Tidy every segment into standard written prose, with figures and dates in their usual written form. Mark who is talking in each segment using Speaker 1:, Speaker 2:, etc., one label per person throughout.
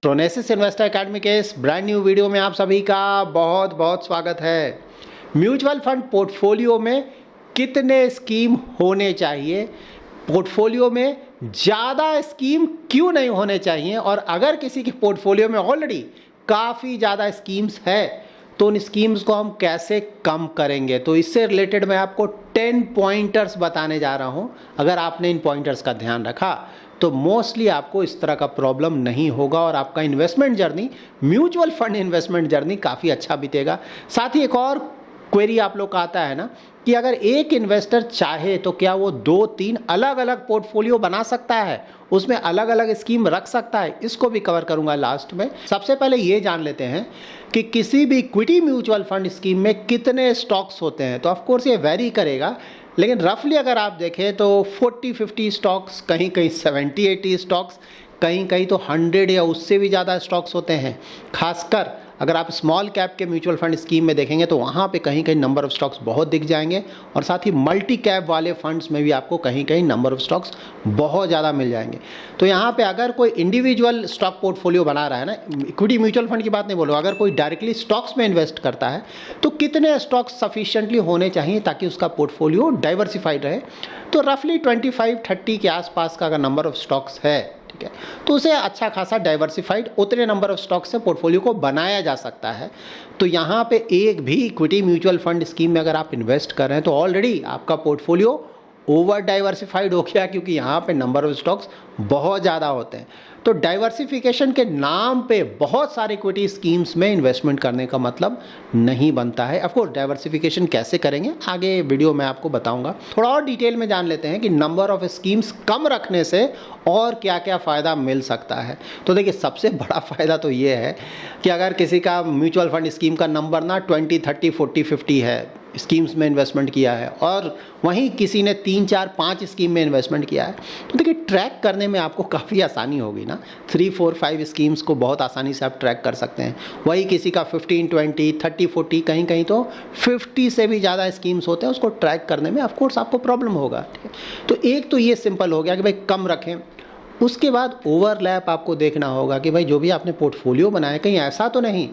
Speaker 1: प्रोनेसिस investor academy के इस brand new video में आप सभी का बहुत बहुत स्वागत है। म्यूचुअल फंड पोर्टफोलियो में कितने स्कीम होने चाहिए, पोर्टफोलियो में ज़्यादा स्कीम क्यों नहीं होने चाहिए, और अगर किसी के पोर्टफोलियो में ऑलरेडी काफ़ी ज़्यादा स्कीम्स है तो उन स्कीम्स को हम कैसे कम करेंगे। तो इससे रिलेटेड मैं आपको 10 पॉइंटर्स बताने जा रहा हूं। अगर आपने इन पॉइंटर्स का ध्यान रखा तो मोस्टली आपको इस तरह का प्रॉब्लम नहीं होगा और आपका investment journey, mutual fund investment journey काफ़ी अच्छा बीतेगा। साथ ही एक और क्वेरी आप लोग का आता है ना कि अगर एक इन्वेस्टर चाहे तो क्या वो 2-3 अलग अलग पोर्टफोलियो बना सकता है, उसमें अलग अलग स्कीम रख सकता है। इसको भी कवर करूंगा लास्ट में। सबसे पहले ये जान लेते हैं कि किसी भी इक्विटी म्यूचुअल फंड स्कीम में कितने स्टॉक्स होते हैं। तो ऑफकोर्स ये वेरी करेगा, लेकिन रफली अगर आप देखें तो 40-50 स्टॉक्स, कहीं कहीं 70-80 स्टॉक्स, कहीं कहीं तो 100 या उससे भी ज़्यादा स्टॉक्स होते हैं। खासकर अगर आप स्मॉल कैप के म्यूचुअल फंड स्कीम में देखेंगे तो वहाँ पे कहीं कहीं नंबर ऑफ स्टॉक्स बहुत दिख जाएंगे, और साथ ही मल्टी कैप वाले फंड्स में भी आपको कहीं कहीं नंबर ऑफ स्टॉक्स बहुत ज़्यादा मिल जाएंगे। तो यहाँ पे अगर कोई इंडिविजुअल स्टॉक पोर्टफोलियो बना रहा है ना, इक्विटी म्यूचुअल फंड की बात नहीं बोलो, अगर कोई डायरेक्टली स्टॉक्स में इन्वेस्ट करता है तो कितने स्टॉक्स सफिशिएंटली होने चाहिए ताकि उसका पोर्टफोलियो डाइवर्सिफाइड रहे। तो रफली 25-30 के आसपास का अगर नंबर ऑफ स्टॉक्स है, ठीक है, तो उसे अच्छा खासा डाइवर्सिफाइड उतने नंबर ऑफ स्टॉक से पोर्टफोलियो को बनाया जा सकता है। तो यहाँ पे एक भी इक्विटी म्यूचुअल फंड स्कीम में अगर आप इन्वेस्ट कर रहे हैं तो ऑलरेडी आपका पोर्टफोलियो ओवर डाइवर्सिफाइड हो गया, क्योंकि यहाँ पे नंबर ऑफ स्टॉक्स बहुत ज़्यादा होते हैं। तो डाइवर्सिफिकेशन के नाम पे बहुत सारे इक्विटी स्कीम्स में इन्वेस्टमेंट करने का मतलब नहीं बनता है। ऑफकोर्स डाइवर्सिफिकेशन कैसे करेंगे आगे वीडियो में आपको बताऊंगा। थोड़ा और डिटेल में जान लेते हैं कि नंबर ऑफ स्कीम्स कम रखने से और क्या क्या फ़ायदा मिल सकता है। तो देखिए, सबसे बड़ा फ़ायदा तो ये है कि अगर किसी का म्यूचुअल फंड स्कीम का नंबर ना 20, 30, 40, 50 है, स्कीम्स में इन्वेस्टमेंट किया है, और वहीं किसी ने 3, 4, 5 स्कीम में इन्वेस्टमेंट किया है, तो देखिए ट्रैक करने में आपको काफ़ी आसानी होगी ना। 3, 4, 5 स्कीम्स को बहुत आसानी से आप ट्रैक कर सकते हैं। वही किसी का 15, 20, 30, 40, कहीं कहीं तो 50 से भी ज़्यादा स्कीम्स होते हैं, उसको ट्रैक करने में ऑफकोर्स आपको प्रॉब्लम होगा। ठीक है, तो एक तो ये सिंपल हो गया कि भाई कम रखें। उसके बाद ओवरलैप आपको देखना होगा कि भाई जो भी आपने पोर्टफोलियो बनाया, कहीं ऐसा तो नहीं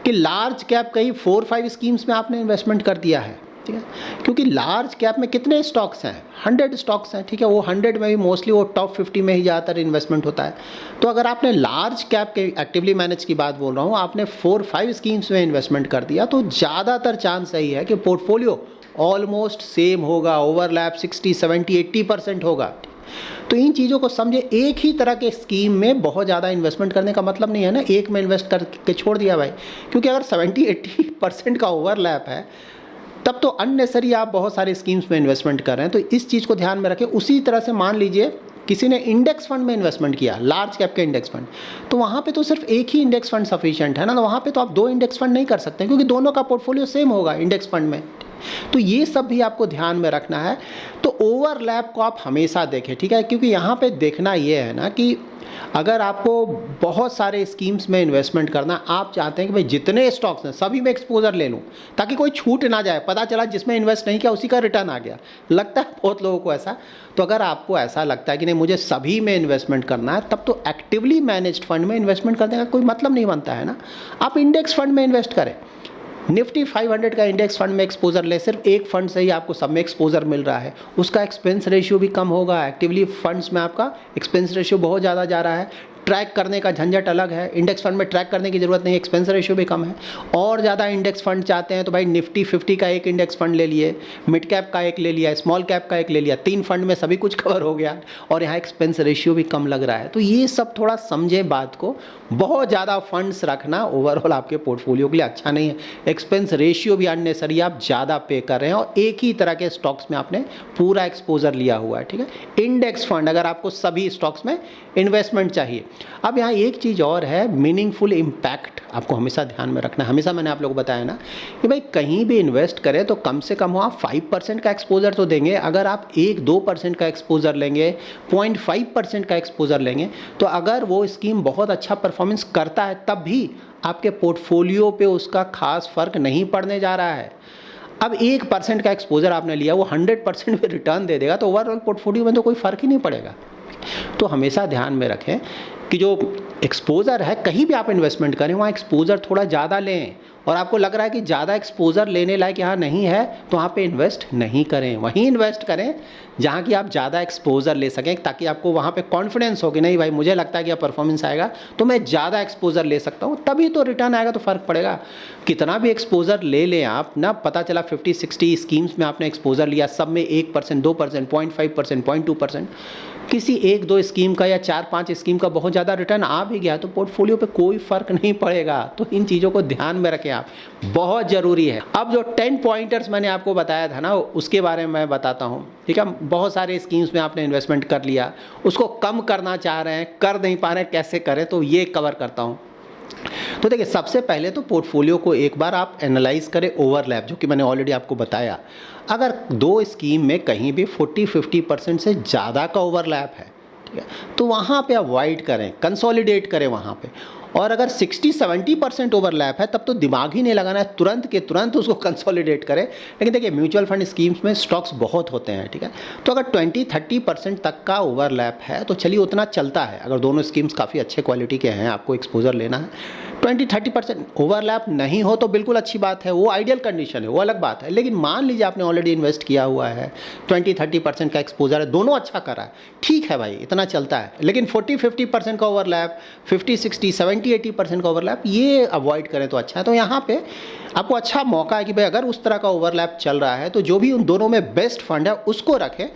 Speaker 1: कि लार्ज कैप कहीं 4-5 स्कीम्स में आपने इन्वेस्टमेंट कर दिया है। ठीक है, क्योंकि लार्ज कैप में कितने स्टॉक्स हैं, 100 स्टॉक्स हैं। ठीक है, वो 100 में भी मोस्टली वो टॉप 50 में ही ज़्यादातर इन्वेस्टमेंट होता है। तो अगर आपने लार्ज कैप के एक्टिवली मैनेज की बात बोल रहा हूँ, आपने 4-5 स्कीम्स में इन्वेस्टमेंट कर दिया, तो ज़्यादातर चांस यही है कि पोर्टफोलियो ऑलमोस्ट सेम होगा, ओवरलैप 60, 70, 80% होगा। तो इन चीज़ों को समझे। एक ही तरह के स्कीम में बहुत ज़्यादा इन्वेस्टमेंट करने का मतलब नहीं है ना एक में इन्वेस्ट करके छोड़ दिया भाई, क्योंकि अगर 70-80% का ओवरलैप है तब तो अननेसेसरी आप बहुत सारे स्कीम्स में इन्वेस्टमेंट कर रहे हैं। तो इस चीज़ को ध्यान में रखें। उसी तरह से मान लीजिए किसी ने इंडेक्स फंड में इन्वेस्टमेंट किया, लार्ज कैप के इंडेक्स फंड, तो वहाँ पे तो सिर्फ एक ही इंडेक्स फंड सफिशिएंट है ना। तो वहाँ पे तो आप 2 इंडेक्स फंड नहीं कर सकते, क्योंकि दोनों का पोर्टफोलियो सेम होगा इंडेक्स फंड में। तो ये सब भी आपको ध्यान में रखना है। तो ओवरलैप को आप हमेशा देखें, ठीक है, क्योंकि यहाँ पे देखना ये है ना कि अगर आपको बहुत सारे स्कीम्स में इन्वेस्टमेंट करना, आप चाहते हैं कि भाई जितने स्टॉक्स हैं सभी में एक्सपोजर ले लूँ ताकि कोई छूट ना जाए। पता चला जिसमें इन्वेस्ट नहीं किया उसी का रिटर्न आ गया, लगता है बहुत लोगों को ऐसा। तो अगर आपको ऐसा लगता है कि नहीं मुझे सभी में इन्वेस्टमेंट करना है, तब तो एक्टिवली मैनेज्ड फंड में इन्वेस्टमेंट करने का कोई मतलब नहीं बनता है ना। आप इंडेक्स फंड में इन्वेस्ट करें, निफ्टी 500 का इंडेक्स फंड में एक्सपोजर ले, सिर्फ एक फंड से ही आपको सब में एक्सपोजर मिल रहा है, उसका एक्सपेंस रेशियो भी कम होगा। एक्टिवली फंड्स में आपका एक्सपेंस रेशियो बहुत ज़्यादा जा रहा है, ट्रैक करने का झंझट अलग है। इंडेक्स फंड में ट्रैक करने की जरूरत नहीं, एक्सपेंस रेशियो भी कम है। और ज़्यादा इंडेक्स फंड चाहते हैं तो भाई निफ्टी 50 का एक इंडेक्स फंड ले लिए, मिड कैप का एक ले लिया, स्मॉल कैप का एक ले लिया, 3 फंड में सभी कुछ कवर हो गया, और यहाँ एक्सपेंस रेशियो भी कम लग रहा है। तो ये सब थोड़ा समझें बात को। बहुत ज़्यादा फंड्स रखना ओवरऑल आपके पोर्टफोलियो के लिए अच्छा नहीं है। एक्सपेंस रेशियो भी अननेसेसरी आप ज़्यादा पे कर रहे हैं, और एक ही तरह के स्टॉक्स में आपने पूरा एक्सपोजर लिया हुआ है। ठीक है, इंडेक्स फंड अगर आपको सभी स्टॉक्स में इन्वेस्टमेंट चाहिए। अब यहाँ एक चीज़ और है, मीनिंगफुल इम्पैक्ट आपको हमेशा ध्यान में रखना है। हमेशा मैंने आप लोगों को बताया ना कि भाई कहीं भी इन्वेस्ट करें तो कम से कम हो आप 5% का एक्सपोजर तो देंगे। अगर आप 1-2% का एक्सपोजर लेंगे, 0.5% का एक्सपोजर लेंगे, तो अगर वो स्कीम बहुत अच्छा परफॉर्मेंस करता है तब भी आपके पोर्टफोलियो पे उसका खास फर्क नहीं पड़ने जा रहा है। अब 1% का एक्सपोजर आपने लिया, वो 100% में रिटर्न दे देगा, तो ओवरऑल पोर्टफोलियो में तो कोई फर्क ही नहीं पड़ेगा। तो हमेशा ध्यान में रखें कि जो एक्सपोज़र है, कहीं भी आप इन्वेस्टमेंट करें वहाँ एक्सपोज़र थोड़ा ज़्यादा लें, और आपको लग रहा है कि ज़्यादा एक्सपोज़र लेने लायक यहाँ नहीं है तो वहाँ पे इन्वेस्ट नहीं करें। वहीं इन्वेस्ट करें जहाँ की आप ज़्यादा एक्सपोज़र ले सकें, ताकि आपको वहाँ पे कॉन्फिडेंस हो कि नहीं भाई मुझे लगता है कि परफॉर्मेंस आएगा तो मैं ज़्यादा एक्सपोज़र ले सकता हूँ, तभी तो रिटर्न आएगा, तो फ़र्क पड़ेगा। कितना भी एक्सपोज़र ले लें आप ना, पता चला 50-60 स्कीम्स में आपने एक्सपोज़र लिया, सब में 1%, 2%, 0.5%, 0.2%, किसी 1-2 स्कीम का या 4-5 स्कीम का बहुत ज़्यादा रिटर्न आ भी गया तो पोर्टफोलियो पे कोई फ़र्क नहीं पड़ेगा। तो इन चीज़ों को ध्यान में रखें आप, बहुत ज़रूरी है। अब जो 10 पॉइंटर्स मैंने आपको बताया था ना, उसके बारे में मैं बताता हूँ, ठीक है। बहुत सारे स्कीम्स में आपने इन्वेस्टमेंट कर लिया, उसको कम करना चाह रहे हैं, कर नहीं पा रहे हैं, कैसे करें, तो ये कवर करता हूँ। तो देखिए, सबसे पहले तो पोर्टफोलियो को एक बार आप एनालाइज करें ओवरलैप, जो कि मैंने ऑलरेडी आपको बताया। अगर 2 स्कीम में कहीं भी 40-50% से ज़्यादा का ओवरलैप है, ठीक है, तो वहाँ पे अवॉइड करें, कंसोलिडेट करें वहाँ पे। और अगर 60-70% ओवरलैप है तब तो दिमाग ही नहीं लगाना है, तुरंत के तुरंत उसको कंसोलिडेट करें। लेकिन देखिए, म्यूचुअल फंड स्कीम्स में स्टॉक्स बहुत होते हैं, ठीक है, तो अगर 20-30% तक का ओवरलैप है तो चलिए उतना चलता है। अगर दोनों स्कीम्स काफ़ी अच्छे क्वालिटी के हैं, आपको एक्सपोजर लेना है, 20-30% ओवरलैप नहीं हो तो बिल्कुल अच्छी बात है, वो आइडियल कंडीशन है, वो अलग बात है। लेकिन मान लीजिए आपने ऑलरेडी इन्वेस्ट किया हुआ है, 20-30% का एक्सपोजर है, दोनों अच्छा कर रहा है, ठीक है भाई, इतना चलता है। लेकिन 40-50% का ओवरलैप, 50-60, 70-80% का ओवरलैप, ये अवॉइड करें तो अच्छा है। तो यहाँ पे आपको अच्छा मौका है कि भाई अगर उस तरह का ओवरलैप चल रहा है तो जो भी उन दोनों में बेस्ट फंड है उसको रखें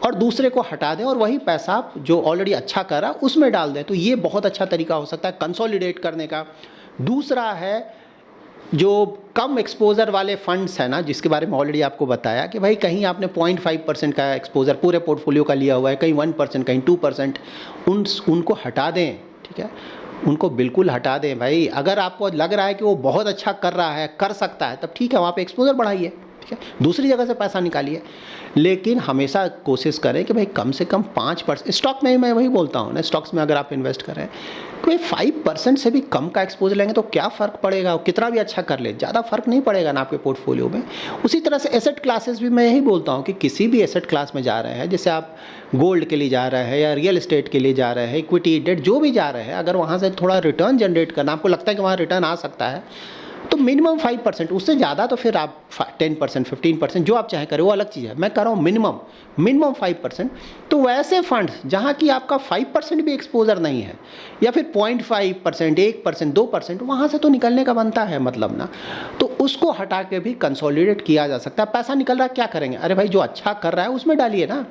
Speaker 1: और दूसरे को हटा दें, और वही पैसा आप जो ऑलरेडी अच्छा कर रहा है उसमें डाल दें। तो ये बहुत अच्छा तरीका हो सकता है कंसोलिडेट करने का। दूसरा है जो कम एक्सपोजर वाले फंड्स हैं ना, जिसके बारे में ऑलरेडी आपको बताया कि भाई कहीं आपने 0.5% का एक्सपोजर पूरे पोर्टफोलियो का लिया हुआ है, कहीं 1%, कहीं 2%, उनको हटा दें, ठीक है, उनको बिल्कुल हटा दें भाई। अगर आपको लग रहा है कि वो बहुत अच्छा कर रहा है, कर सकता है, तब ठीक है, वहाँ पे एक्सपोजर बढ़ाइए, ठीक है, दूसरी जगह से पैसा निकालिए। लेकिन हमेशा कोशिश करें कि भाई कम से कम 5%, स्टॉक में मैं वही बोलता हूँ ना, स्टॉक्स में अगर आप इन्वेस्ट करें कोई 5% से भी कम का एक्सपोजर लेंगे तो क्या फ़र्क पड़ेगा, कितना भी अच्छा कर ले, ज़्यादा फर्क नहीं पड़ेगा ना आपके पोर्टफोलियो में। उसी तरह से एसेट क्लासेस भी मैं यही बोलता हूँ कि किसी भी एसेट क्लास में जा रहे हैं, जैसे आप गोल्ड के लिए जा रहे हैं या रियल एस्टेट के लिए जा रहे हैं, इक्विटी, डेट, जो भी जा रहे हैं, अगर वहाँ से थोड़ा रिटर्न जनरेट करना, आपको लगता है कि वहाँ रिटर्न आ सकता है, तो मिनिमम 5%, उससे ज़्यादा तो फिर आप 10%, 15% जो आप चाहे करें, वो अलग चीज़ है। मैं कह रहा हूँ मिनिमम 5%। तो वैसे फंड्स जहाँ की आपका 5% भी एक्सपोजर नहीं है, या फिर 0.5%, 1%, 2%, वहाँ से तो निकलने का बनता है मतलब ना, तो उसको हटा के भी कंसोलिडेट किया जा सकता है। पैसा निकल रहा है, क्या करेंगे, अरे भाई जो अच्छा कर रहा है उसमें डालिए ना,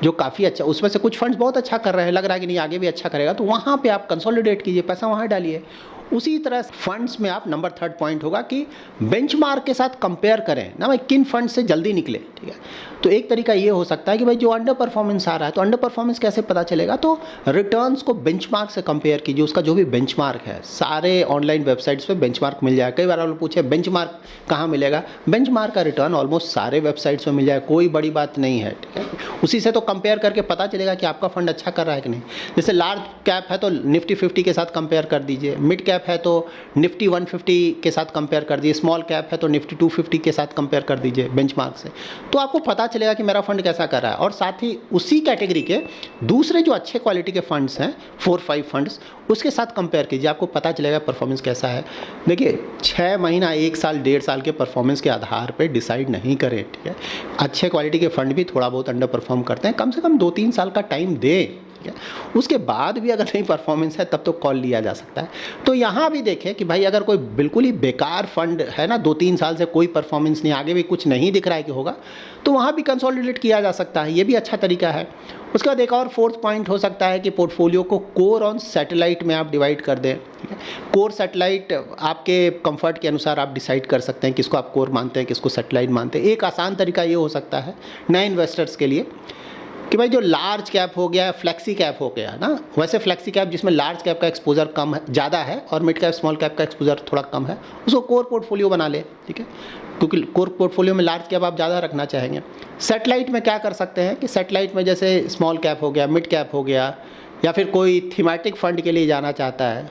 Speaker 1: जो काफ़ी अच्छा, उसमें से कुछ फंड्स बहुत अच्छा कर रहे हैं, लग रहा है कि नहीं आगे भी अच्छा करेगा, तो वहाँ पे आप कंसोलिडेट कीजिए, पैसा वहाँ डालिए। उसी तरह फंड्स में आप नंबर 3 पॉइंट होगा कि बेंचमार्क के साथ कंपेयर करें ना, भाई किन फंड से जल्दी निकले, ठीक है। तो एक तरीका ये हो सकता है कि भाई जो अंडर परफॉर्मेंस आ रहा है, तो अंडर परफॉर्मेंस कैसे पता चलेगा, तो रिटर्न्स को बेंचमार्क से कंपेयर कीजिए, उसका जो भी बेंचमार्क है, सारे ऑनलाइन वेबसाइट्स पे बेंचमार्क मिल जाएगा। कई बार आप लोग पूछे बेंचमार्क कहाँ मिलेगा, बेंचमार्क का रिटर्न ऑलमोस्ट सारे वेबसाइट्स में मिल जाएगा, कोई बड़ी बात नहीं है, ठीक है। उसी से तो कंपेयर करके पता चलेगा कि आपका फंड अच्छा कर रहा है कि नहीं। जैसे लार्ज कैप है तो निफ्टी 50 के साथ कंपेयर कर दीजिए, मिड कैप है तो निफ्टी 150 के साथ कंपेयर कर दीजिए, स्मॉल कैप है तो निफ्टी 250 के साथ कंपेयर कर दीजिए बेंचमार्क से, तो आपको पता चलेगा कि मेरा फंड कैसा कर रहा है। और साथ ही उसी कैटेगरी के दूसरे जो अच्छे क्वालिटी के फंड्स हैं, 4-5 फंड्स, उसके साथ कंपेयर कीजिए, आपको पता चलेगा परफॉर्मेंस कैसा है। देखिए 6 महीना, 1 साल, 1.5 साल के परफॉर्मेंस के आधार पर डिसाइड नहीं करें, ठीक है। अच्छे क्वालिटी के फंड भी थोड़ा बहुत अंडर परफॉर्म करते हैं, कम से कम 2-3 साल का टाइम दें, उसके बाद भी अगर नहीं परफॉर्मेंस है तब तो कॉल लिया जा सकता है। तो यहाँ भी देखें कि भाई अगर कोई बिल्कुल ही बेकार फंड है ना, 2-3 साल से कोई परफॉर्मेंस नहीं, आगे भी कुछ नहीं दिख रहा है कि होगा, तो वहाँ भी कंसोलिडेट किया जा सकता है, ये भी अच्छा तरीका है। उसके बाद एक और 4th पॉइंट हो सकता है कि पोर्टफोलियो को कोर और सैटेलाइट में आप डिवाइड कर दें, ठीक है। कोर सैटेलाइट आपके कंफर्ट के अनुसार आप डिसाइड कर सकते हैं किसको आप कोर मानते हैं, किसको सैटेलाइट मानते हैं। एक आसान तरीका ये हो सकता है नए इन्वेस्टर्स के लिए कि भाई जो लार्ज कैप हो गया, फ्लेक्सी कैप हो गया ना, वैसे फ्लेक्सी कैप जिसमें लार्ज कैप का एक्सपोजर कम है, ज़्यादा है, और मिड कैप स्मॉल कैप का एक्सपोजर थोड़ा कम है, उसको कोर पोर्टफोलियो बना ले, ठीक है, क्योंकि कोर पोर्टफोलियो में लार्ज कैप आप ज़्यादा रखना चाहेंगे। सेटेलाइट में क्या कर सकते हैं कि सेटेलाइट में जैसे स्मॉल कैप हो गया, मिड कैप हो गया, या फिर कोई थीमेटिक फंड के लिए जाना चाहता है,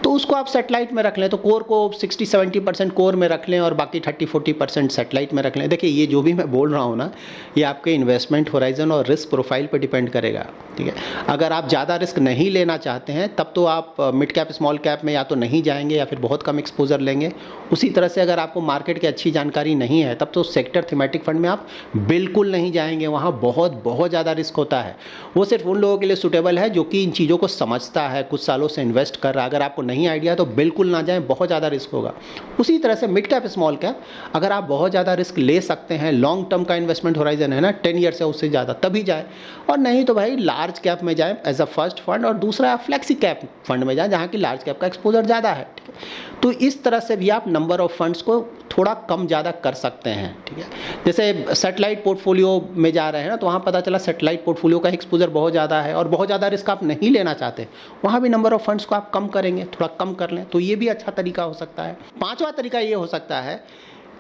Speaker 1: तो उसको आप सेटेलाइट में रख लें, तो कोर को 60-70% कोर में रख लें और बाकी 30-40% सेटेलाइट में रख लें। देखिए ये जो भी मैं बोल रहा हूँ ना, ये आपके इन्वेस्टमेंट होराइजन और रिस्क प्रोफाइल पे डिपेंड करेगा, ठीक है। अगर आप ज़्यादा रिस्क नहीं लेना चाहते हैं तब तो आप मिड कैप स्मॉल कैप में या तो नहीं जाएंगे या फिर बहुत कम एक्सपोजर लेंगे। उसी तरह से अगर आपको मार्केट की अच्छी जानकारी नहीं है तब तो सेक्टर थीमेटिक फंड में आप बिल्कुल नहीं जाएंगे, वहाँ बहुत ज़्यादा रिस्क होता है। वो सिर्फ उन लोगों के लिए सूटेबल है जो कि इन चीज़ों को समझता है, कुछ सालों से इन्वेस्ट कर रहा है। अगर आपको नहीं आइडिया तो बिल्कुल ना जाएं, बहुत ज़्यादा रिस्क होगा। उसी तरह से मिड कैप स्मॉल कैप अगर आप बहुत ज़्यादा रिस्क ले सकते हैं, लॉन्ग टर्म का इन्वेस्टमेंट होराइजन है ना 10 ईयर से उससे ज़्यादा, तभी जाए। और नहीं तो भाई लार्ज कैप में जाएं एज अ फर्स्ट फंड, और दूसरा फ्लेक्सी कैप फंड में जाएं जहाँ की लार्ज कैप का एक्सपोजर ज़्यादा है, ठीक है। तो इस तरह से भी आप नंबर ऑफ फंड्स को थोड़ा कम ज़्यादा कर सकते हैं, ठीक है। जैसे सेटेलाइट पोर्टफोलियो में जा रहे हैं ना, तो वहाँ पता चला सेटेलाइट पोर्टफोलियो का एक्सपोजर बहुत ज़्यादा है और बहुत ज़्यादा रिस्क आप नहीं लेना चाहते, वहाँ भी नंबर ऑफ फंड्स को आप कम करेंगे, थोड़ा कम कर लें, तो ये भी अच्छा तरीका हो सकता है। पांचवा तरीका ये हो सकता है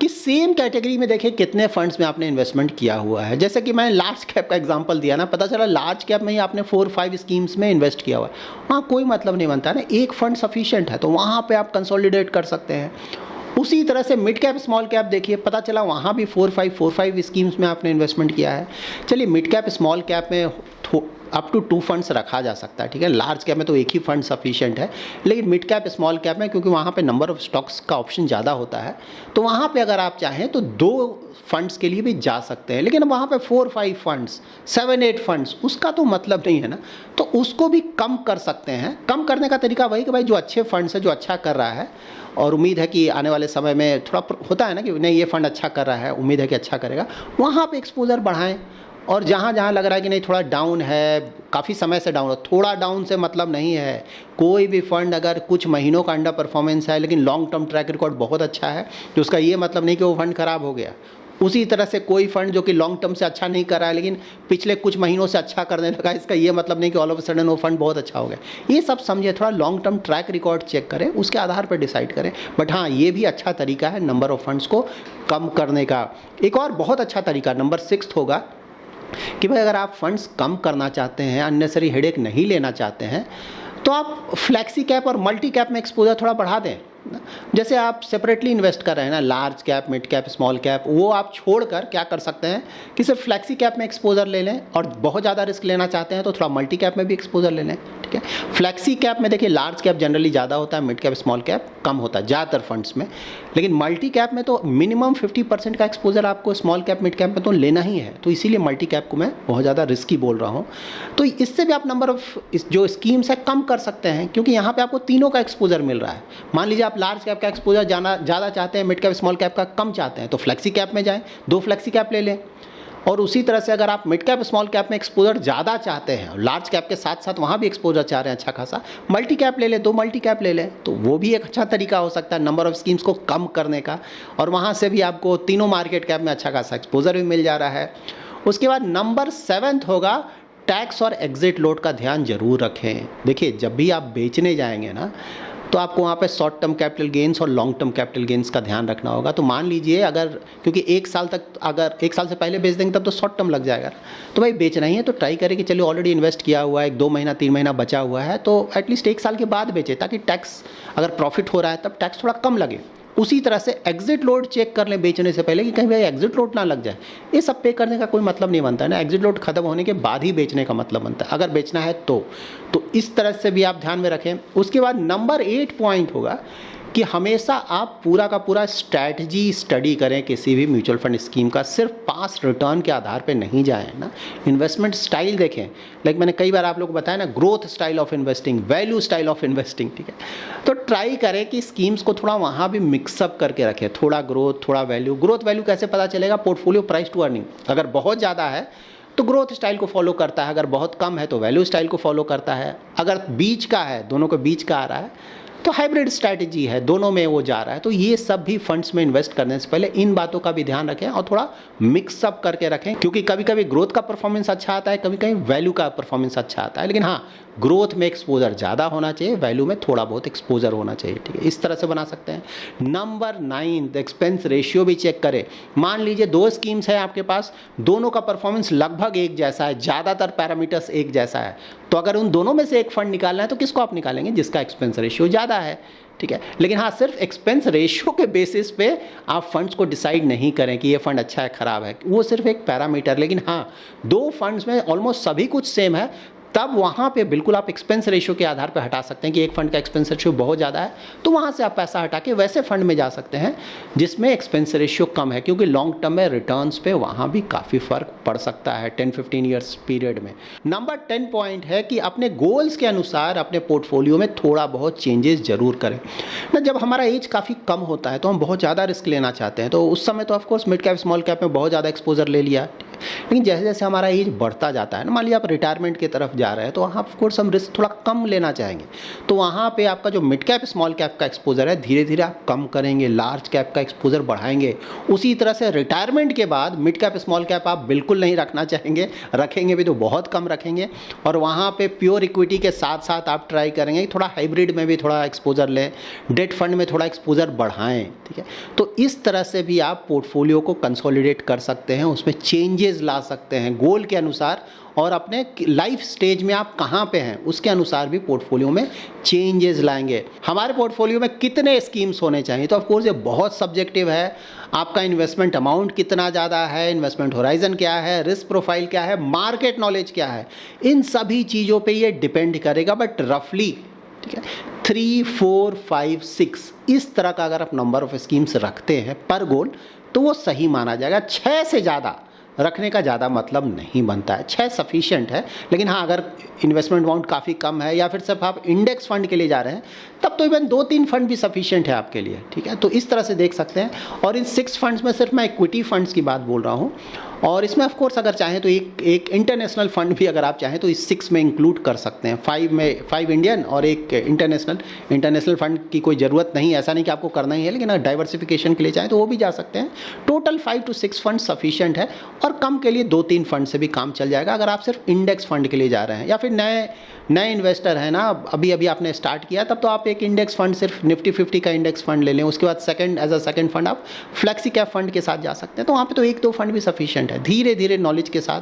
Speaker 1: कि सेम कैटेगरी में देखिए कितने फंड्स में आपने इन्वेस्टमेंट किया हुआ है। जैसे कि मैंने लार्ज कैप का एग्जांपल दिया ना, पता चला लार्ज कैप में ही आपने 4-5 स्कीम्स में इन्वेस्ट किया हुआ है, वहाँ कोई मतलब नहीं बनता ना, एक फंड सफिशिएंट है, तो वहाँ पे आप कंसोलिडेट कर सकते हैं। उसी तरह से मिड कैप स्मॉल कैप देखिए, पता चला वहाँ भी 4-5 स्कीम्स में आपने इन्वेस्टमेंट किया है। चलिए मिड कैप स्मॉल कैप में अप टू 2 फंड्स रखा जा सकता है, ठीक है। लार्ज कैप में तो एक ही फंड सफिशिएंट है, लेकिन मिड कैप स्मॉल कैप में क्योंकि वहाँ पे नंबर ऑफ स्टॉक्स का ऑप्शन ज़्यादा होता है, तो वहाँ पे अगर आप चाहें तो 2 फंड्स के लिए भी जा सकते हैं। लेकिन वहाँ पे 4-5 फंड्स, 7-8 फंड्स, उसका तो मतलब नहीं है ना, तो उसको भी कम कर सकते हैं। कम करने का तरीका वही कि भाई जो अच्छे फंड्स है, जो अच्छा कर रहा है और उम्मीद है कि आने वाले समय में थोड़ा होता है ना कि नहीं ये फंड अच्छा कर रहा है, उम्मीद है कि अच्छा करेगा, वहाँ पे एक्सपोजर बढ़ाएं। और जहाँ जहाँ लग रहा है कि नहीं थोड़ा डाउन है, काफ़ी समय से डाउन है, थोड़ा डाउन से मतलब नहीं है। कोई भी फंड अगर कुछ महीनों का अंडर परफॉर्मेंस है लेकिन लॉन्ग टर्म ट्रैक रिकॉर्ड बहुत अच्छा है, तो उसका ये मतलब नहीं कि वो फंड ख़राब हो गया। उसी तरह से कोई फंड जो कि लॉन्ग टर्म से अच्छा नहीं कर रहा है लेकिन पिछले कुछ महीनों से अच्छा करने लगा, इसका ये मतलब नहीं कि ऑल ऑफ अ सडन वो फंड बहुत अच्छा हो गया। ये सब समझे, थोड़ा long term track record check करें, उसके आधार पर डिसाइड करें। बट हाँ, ये भी अच्छा तरीका है नंबर ऑफ फंड्स को कम करने का। एक और बहुत अच्छा तरीका नंबर 6 होगा कि भाई अगर आप फंड्स कम करना चाहते हैं, अननेसरी हेडेक नहीं लेना चाहते हैं, तो आप फ्लैक्सी कैप और मल्टी कैप में एक्सपोजर थोड़ा बढ़ा दें। जैसे आप सेपरेटली इन्वेस्ट कर रहे हैं ना, large cap, mid cap, small cap, वो आप छोड़कर क्या कर सकते हैं कि सिर्फ फ्लैक्सी कैप में एक्सपोजर ले लें, और बहुत ज़्यादा रिस्क लेना चाहते हैं तो थोड़ा मल्टी कैप में भी एक्सपोजर ले लें, ठीक है। फ्लैक्सी कैप में देखिए लार्ज कैप जनरली ज़्यादा होता है, मिड कैप स्मॉल कैप कम होता है ज़्यादातर फंड्स में, लेकिन मल्टी कैप में तो मिनिमम 50% का एक्सपोजर आपको स्मॉल कैप मिड कैप में तो लेना ही है। तो इसीलिए मल्टी कैप को मैं बहुत ज़्यादा रिस्की बोल रहा हूँ। तो इससे भी आप नंबर ऑफ जो स्कीम्स है कम कर सकते हैं, क्योंकि यहाँ पर आपको तीनों का एक्सपोजर मिल रहा है। मान लीजिए आप लार्ज कैप का एक्सपोजर जाना ज़्यादा चाहते हैं, मिड कैप स्मॉल कैप का कम चाहते हैं, तो फ्लेक्सी कैप में जाएं, 2 फ्लेक्सी कैप ले लें। और उसी तरह से अगर आप मिड कैप स्मॉल कैप में एक्सपोजर ज़्यादा चाहते हैं और लार्ज कैप के साथ साथ वहाँ भी एक्सपोजर चाह रहे हैं अच्छा खासा, मल्टी कैप ले लें, 2 मल्टी कैप ले लें, तो वो भी एक अच्छा तरीका हो सकता है नंबर ऑफ स्कीम्स को कम करने का। और वहाँ से भी आपको तीनों मार्केट कैप में अच्छा खासा एक्सपोजर भी मिल जा रहा है। उसके बाद नंबर 7 होगा टैक्स और एग्जिट लोड का ध्यान जरूर रखें। देखिए जब भी आप बेचने जाएंगे ना, तो आपको वहाँ पे शॉर्ट टर्म कैपिटल गेंस और लॉन्ग टर्म कैपिटल गेंस का ध्यान रखना होगा। तो मान लीजिए अगर क्योंकि 1 साल तक, अगर 1 साल से पहले बेच देंगे तब तो शॉर्ट टर्म लग जाएगा, तो भाई बेचना ही है तो ट्राई करें कि चलिए ऑलरेडी इन्वेस्ट किया हुआ है, 2 महीना 3 महीना बचा हुआ है, तो एटलीस्ट 1 साल के बाद बेचें, ताकि टैक्स अगर प्रॉफिट हो रहा है तब टैक्स थोड़ा कम लगे। उसी तरह से एग्जिट लोड चेक कर लें बेचने से पहले कि कहीं भाई एग्जिट लोड ना लग जाए। ये सब पे करने का कोई मतलब नहीं बनता है ना, एग्जिट लोड खत्म होने के बाद ही बेचने का मतलब बनता है अगर बेचना है तो इस तरह से भी आप ध्यान में रखें। उसके बाद नंबर 8 पॉइंट होगा कि हमेशा आप पूरा का पूरा स्ट्रैटेजी स्टडी करें किसी भी म्यूचुअल फंड स्कीम का, सिर्फ पास रिटर्न के आधार पे नहीं जाएं ना। इन्वेस्टमेंट स्टाइल देखें, लाइक मैंने कई बार आप लोगों को बताया ना, growth style of investing, value style of investing, ठीक है। तो ट्राई करें कि स्कीम्स को थोड़ा वहाँ भी मिक्सअप करके रखें, थोड़ा ग्रोथ थोड़ा वैल्यू। ग्रोथ वैल्यू कैसे पता चलेगा? पोर्टफोलियो प्राइस टू अर्निंग अगर बहुत ज़्यादा है तो ग्रोथ स्टाइल को फॉलो करता है, अगर बहुत कम है तो वैल्यू स्टाइल को फॉलो करता है, अगर बीच का है, दोनों के बीच का आ रहा है तो हाइब्रिड स्ट्रैटेजी है, दोनों में वो जा रहा है। तो ये सब भी फंड्स में इन्वेस्ट करने से पहले इन बातों का भी ध्यान रखें और थोड़ा मिक्सअप करके रखें, क्योंकि कभी कभी ग्रोथ का परफॉर्मेंस अच्छा आता है, कभी कभी वैल्यू का परफॉर्मेंस अच्छा आता है, लेकिन हाँ ग्रोथ में एक्सपोजर ज़्यादा होना चाहिए, वैल्यू में थोड़ा बहुत एक्सपोजर होना चाहिए, ठीक है। इस तरह से बना सकते हैं। नंबर 9 एक्सपेंस रेशियो भी चेक करें। मान लीजिए 2 स्कीम्स है आपके पास, दोनों का परफॉर्मेंस लगभग एक जैसा है, ज़्यादातर पैरामीटर्स एक जैसा है, तो अगर उन दोनों में से एक फंड निकालना है तो किसको आप निकालेंगे? जिसका एक्सपेंस रेशियो ज़्यादा ज़्यादा है, ठीक है। लेकिन हाँ, सिर्फ एक्सपेंस रेशियो के बेसिस पे आप फंड्स को डिसाइड नहीं करें कि ये फंड अच्छा है ख़राब है, वो सिर्फ एक पैरामीटर। लेकिन हाँ, दो फंड्स में ऑलमोस्ट सभी कुछ सेम है, तब वहाँ पे बिल्कुल आप एक्सपेंस रेशियो के आधार पे हटा सकते हैं कि एक फंड का एक्सपेंस रेशियो बहुत ज़्यादा है, तो वहाँ से आप पैसा हटा के वैसे फंड में जा सकते हैं जिसमें एक्सपेंस रेशियो कम है, क्योंकि लॉन्ग टर्म में रिटर्न्स पे वहाँ भी काफ़ी फ़र्क पड़ सकता है 10-15 ईयर्स पीरियड में। नंबर 10 पॉइंट है कि अपने गोल्स के अनुसार अपने पोर्टफोलियो में थोड़ा बहुत चेंजेस ज़रूर करें ना। जब हमारा एज काफ़ी कम होता है तो हम बहुत ज़्यादा रिस्क लेना चाहते हैं, तो उस समय तो of course mid cap small cap में बहुत ज़्यादा एक्सपोजर ले लिया। लेकिन जैसे जैसे हमारा एज बढ़ता जाता है ना, मान लीजिए आप रिटायरमेंट की तरफ जा रहे हैं, तो वहाँ ऑफकोर्स हम रिस्क थोड़ा कम लेना चाहेंगे, तो वहाँ पे आपका जो मिड कैप स्मॉल कैप का एक्सपोजर है धीरे धीरे आप कम करेंगे, लार्ज कैप का एक्सपोजर बढ़ाएंगे। उसी तरह से रिटायरमेंट के बाद मिड कैप स्मॉल कैप आप बिल्कुल नहीं रखना चाहेंगे, रखेंगे भी तो बहुत कम रखेंगे, और वहाँ पे प्योर इक्विटी के साथ साथ आप ट्राई करेंगे थोड़ा हाइब्रिड में भी थोड़ा एक्सपोजर लें, डेट फंड में थोड़ा एक्सपोजर बढ़ाएं, ठीक है। तो इस तरह से भी आप पोर्टफोलियो को कंसोलिडेट कर सकते हैं, उसमें चेंजेस ला सकते हैं गोल के अनुसार, और अपने लाइफ स्टेज में आप कहाँ पे हैं उसके अनुसार भी पोर्टफोलियो में चेंजेस लाएंगे। हमारे पोर्टफोलियो में कितने स्कीम्स होने चाहिए, तो ऑफ कोर्स ये बहुत सब्जेक्टिव है। आपका इन्वेस्टमेंट अमाउंट कितना ज़्यादा है, इन्वेस्टमेंट होराइजन क्या है, रिस्क प्रोफाइल क्या है, मार्केट नॉलेज क्या है, इन सभी चीज़ों पे ये डिपेंड करेगा। बट रफली, ठीक है, 3, 4, 5, 6 इस तरह का अगर आप नंबर ऑफ स्कीम्स रखते हैं पर गोल, तो वो सही माना जाएगा। 6 से ज़्यादा रखने का ज़्यादा मतलब नहीं बनता है, 6 सफिशिएंट है। लेकिन हाँ, अगर इन्वेस्टमेंट अमाउंट काफ़ी कम है या फिर सिर्फ आप इंडेक्स फंड के लिए जा रहे हैं, तब तो इवन 2-3 फंड भी सफिशिएंट है आपके लिए, ठीक है। तो इस तरह से देख सकते हैं। और इन 6 फंड्स में सिर्फ मैं इक्विटी फंड्स की बात बोल रहा हूँ, और इसमें ऑफकोर्स अगर चाहें तो एक इंटरनेशनल फंड भी अगर आप चाहें तो इस 6 में इंक्लूड कर सकते हैं। 5 इंडियन और एक इंटरनेशनल फंड की कोई ज़रूरत नहीं, ऐसा नहीं कि आपको करना ही है, लेकिन अगर डाइवर्सिफिकेशन के लिए चाहें तो वो भी जा सकते हैं। टोटल 5 to 6 फंड सफिशिएंट है, और कम के लिए 2-3 फंड से भी काम चल जाएगा अगर आप सिर्फ इंडेक्स फंड के लिए जा रहे हैं, या फिर नए इन्वेस्टर है ना, अभी आपने स्टार्ट किया, तब तो आप एक इंडेक्स फंड सिर्फ निफ्टी 50 का इंडेक्स फंड ले लें। उसके बाद सेकंड फंड आप फ्लेक्सी कैप फंड के साथ जा सकते हैं, तो वहाँ पे तो 1-2 फंड भी सफिशिएंट है। धीरे धीरे नॉलेज के साथ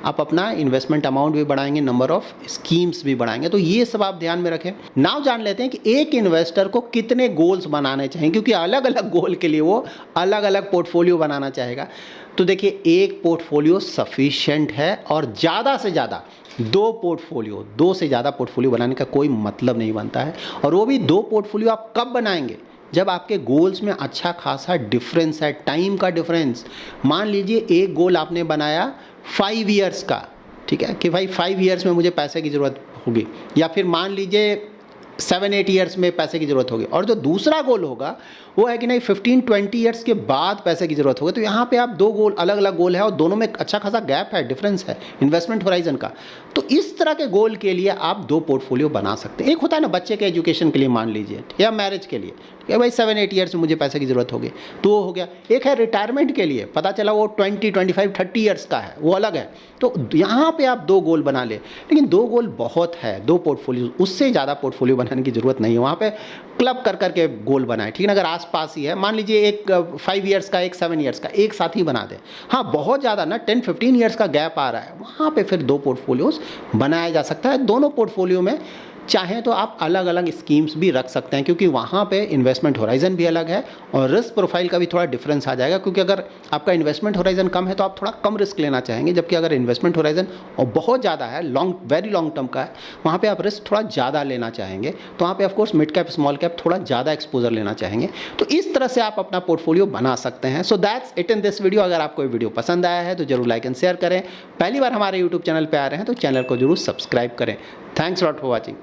Speaker 1: आप अपना इन्वेस्टमेंट अमाउंट भी बढ़ाएंगे, नंबर ऑफ स्कीम्स भी बढ़ाएंगे, तो ये सब आप ध्यान में रखें। नाउ जान लेते हैं कि एक इन्वेस्टर को कितने गोल्स बनाने चाहिए, क्योंकि अलग अलग गोल के लिए वो अलग अलग पोर्टफोलियो बनाना चाहेगा। तो देखिए, एक पोर्टफोलियो सफिशिएंट है, और ज़्यादा से ज़्यादा 2 से ज़्यादा पोर्टफोलियो बनाने का कोई मतलब नहीं बनता है। और वो भी 2 पोर्टफोलियो आप कब बनाएंगे, जब आपके गोल्स में अच्छा खासा डिफरेंस है, टाइम का डिफरेंस। मान लीजिए एक गोल आपने बनाया 5 ईयर्स का, ठीक है, कि भाई 5 ईयर्स में मुझे पैसे की ज़रूरत होगी, या फिर मान लीजिए 7-8 ईयर्स में पैसे की ज़रूरत होगी। और जो दूसरा गोल होगा वो है कि नहीं 15-20 ईयर्स के बाद पैसे की ज़रूरत होगी। तो यहाँ पे आप 2 गोल, अलग अलग गोल है, और दोनों में अच्छा खासा गैप है, डिफरेंस है इन्वेस्टमेंट होराइजन का। तो इस तरह के गोल के लिए आप 2 पोर्टफोलियो बना सकते हैं। एक होता है ना बच्चे के एजुकेशन के लिए मान लीजिए, या मैरिज के लिए, या भाई 7-8 ईयर्स में मुझे पैसे की ज़रूरत होगी, तो वो हो गया। एक है रिटायरमेंट के लिए, पता चला वो 20, 25, 30 ईयर्स का है, वो अलग है। तो यहाँ पे आप 2 गोल बना ले, लेकिन 2 गोल बहुत है, 2 पोर्टफोलियो, उससे ज़्यादा पोर्टफोलियो बनाने की ज़रूरत नहीं है। वहाँ पे क्लब कर करके गोल बनाए, ठीक है ना। अगर आसपास ही है, मान लीजिए एक 5 ईयर्स का, एक 7 ईयर्स का, एक साथ ही बना दें। हाँ, बहुत ज़्यादा ना 10-15 ईयर्स का गैप आ रहा है, वहाँ पे फिर 2 पोर्टफोलियोज बनाया जा सकता है। दोनों पोर्टफोलियो में चाहें तो आप अलग अलग स्कीम्स भी रख सकते हैं, क्योंकि वहाँ पे इन्वेस्टमेंट होराइजन भी अलग है, और रिस्क प्रोफाइल का भी थोड़ा डिफरेंस आ जाएगा। क्योंकि अगर आपका इन्वेस्टमेंट होराइजन कम है तो आप थोड़ा कम रिस्क लेना चाहेंगे, जबकि अगर इन्वेस्टमेंट होराइजन और बहुत ज़्यादा है, वेरी लॉन्ग टर्म का है, वहाँ पे आप रिस्क थोड़ा ज़्यादा लेना चाहेंगे। तो वहाँ पे of course mid cap small cap थोड़ा ज़्यादा एक्सपोजर लेना चाहेंगे। तो इस तरह से आप अपना पोर्टफोलियो बना सकते हैं। So that's it in this video. अगर आपको ये वीडियो पसंद आया है तो जरूर लाइक एंड शेयर करें। पहली बार हमारे यूट्यूब चैनल पर आ रहे हैं तो चैनल को जरूर सब्सक्राइब करें। Thanks lot for watching.